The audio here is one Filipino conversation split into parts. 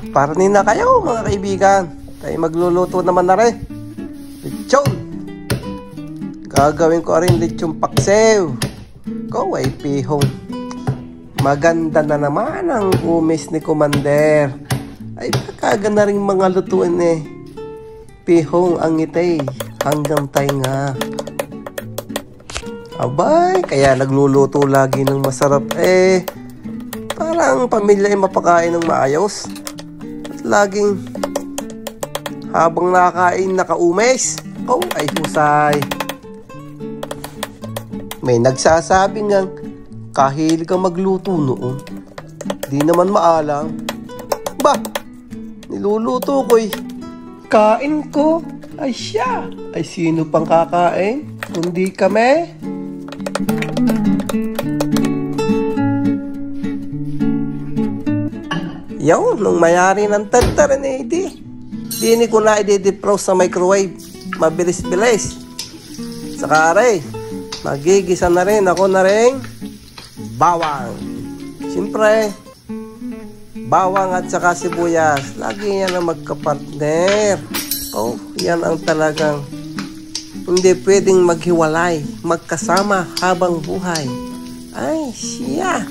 Paranin na kayo mga kaibigan. Tayo magluluto naman na rin. Lechon. Gagawin ko rin lechon paksiw. Kaway pihong. Maganda na naman ang umis ni Commander. Ay pagkaganda rin mga lutuin eh. Pihong ang ngitay hanggang tainga. Abay, kaya nagluluto lagi ng masarap eh. Parang pamilya ay mapakain ng maayos. At laging habang nakakain nakaumes. Oh, ay husay. May nagsasabi ngang kahil ka magluto noon. Di naman maalam. Ba, niluluto ko'y kain ko. Ay siya. Ay sino pang kakain? Kundi kami. Yaw, nung mayari ng tartar ni di ko na i-defrost sa microwave. Mabilis-bilis. Saka aray, magigisa na rin ako na rin bawang. Siyempre, bawang at saka sibuyas. Lagi yan ang magkapartner. Oh, yan ang talagang hindi pwedeng maghiwalay, magkasama habang buhay. Ay, siya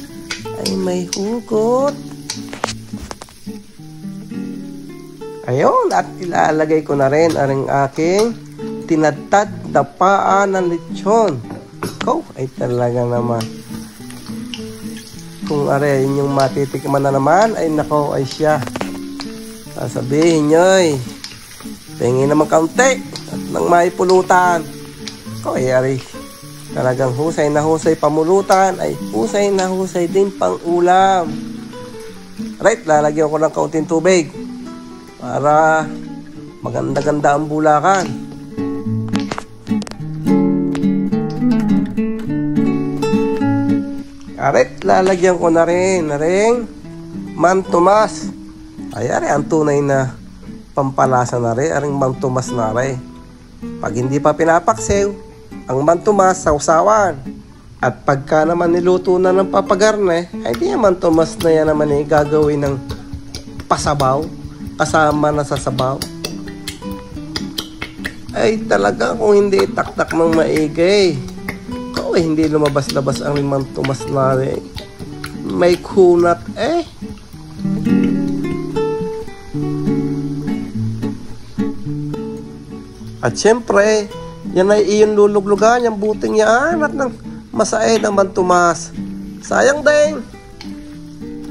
ay may hugot. Ayun, at ilalagay ko na rin ang aking tinadtad na paa ng lechon. Ko, ay talaga naman. Kung are yung matitikman na naman, ay nako, ay siya. Sasabihin nyo'y, tingin naman kaunti at nang maipulutan. Ko, ay are, talagang husay na husay pamulutan, ay husay na husay din pang ulam. Right, lalagyan ko ng kaunting tubig para maganda-ganda ang bulakan. Arit, lalagyan ko na rin mantumas. Ay, ari, ang tunay na pampalasa na rin, aring mantumas na rin. Pag hindi pa pinapaksiw, ang mantumas, sausawan. At pagka naman niluto na ng papagarne, ay di yung mantumas na yan naman eh, gagawin ng pasabaw, kasama na sa sabaw. Ay talaga kung hindi taktak ng maigay, ay hindi lumabas-labas ang limang tumas na rin. May kunat eh. At syempre, yan ay iyon luluglugan, yung buting yan at ng masae ng mantumas. Sayang din.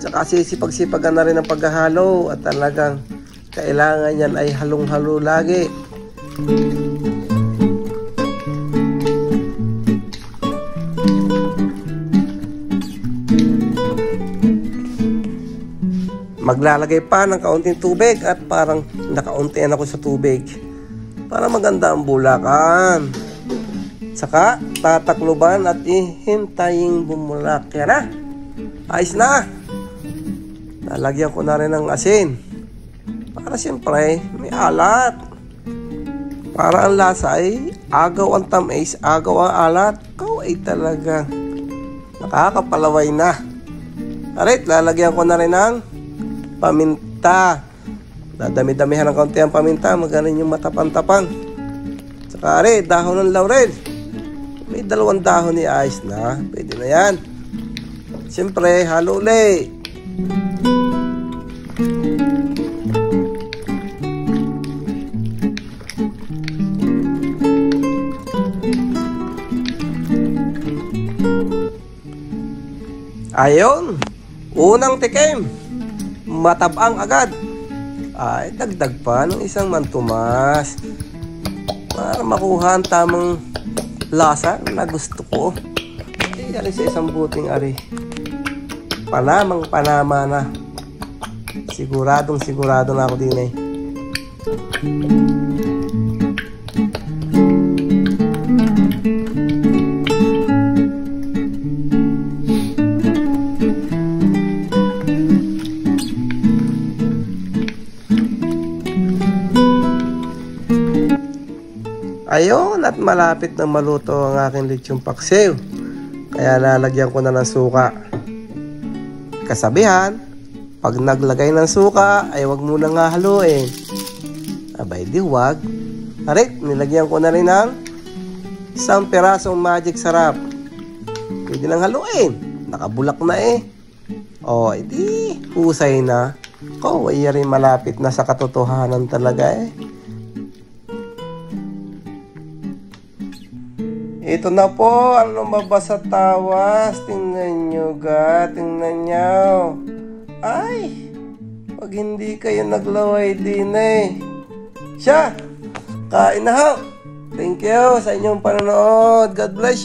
Tsaka sisipag-sipagan na rin ang paghahalo at talagang kailangan yan ay halong-halo lagi. Maglalagay pa ng kaunting tubig at parang nakauntian ako sa tubig para maganda ang bulakan. Saka tatakluban at ihintayin bumulak. Yan na. Ayos na. Lalagyan ko na rin ng asin. Para siyempre may alat. Para ang lasa ay agaw ang tamis, agaw ang alat. Ikaw ay talaga nakakapalaway na. Alright, lalagyan ko na rin ng paminta. Dadami-damihan ng kaunti ang paminta. Magaling yung matapang-tapang. Saka ari, dahon ng laurel. May 2 dahon ni ayos na. Pwede na yan. Siyempre, halo ulit. Ayon, unang tikim, matabang agad. Ay, dagdag pa ng isang mantumas para makuha ang tamang lasa na gusto ko. Ay, ari sa isang buting ari. Panamang-panama na. Siguradong-sigurado na ako din eh. Ayun, at malapit na maluto ang aking lechon paksiw. Kaya lalagyan ko na ng suka. Kasabihan, Pag naglagay ng suka, ay wag muna nga haluin. Abay, di wag. Arit, nilagyan ko na rin ng isang pirasong magic sarap. Pwede nang haluin. Nakabulak na eh. O, edi, husay na. Ay rin malapit na sa katotohanan talaga eh. Ito na po, ang lumabas sa tawas. Tingnan nyo ga, tingnan nyo. Ay, pag hindi kayo naglaway din eh. Siya, kain na ho. Thank you sa inyong panonood. God bless you.